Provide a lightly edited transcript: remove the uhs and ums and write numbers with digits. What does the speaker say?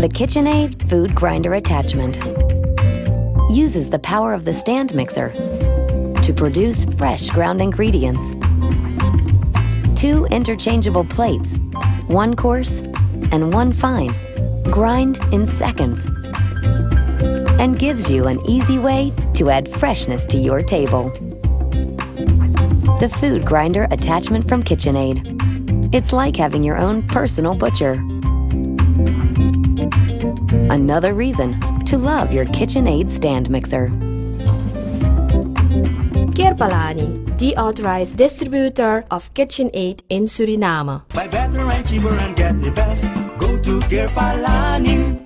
The KitchenAid Food Grinder attachment uses the power of the stand mixer to produce fresh ground ingredients. 2 interchangeable plates, 1 coarse and 1 fine, grind in seconds, and gives you an easy way to add freshness to your table. The Food Grinder attachment from KitchenAid. It's like having your own personal butcher. Another reason to love your KitchenAid stand mixer. Keerpalani, the authorized distributor of KitchenAid in Suriname. Buy better and cheaper and get the best. Go to Keerpalani.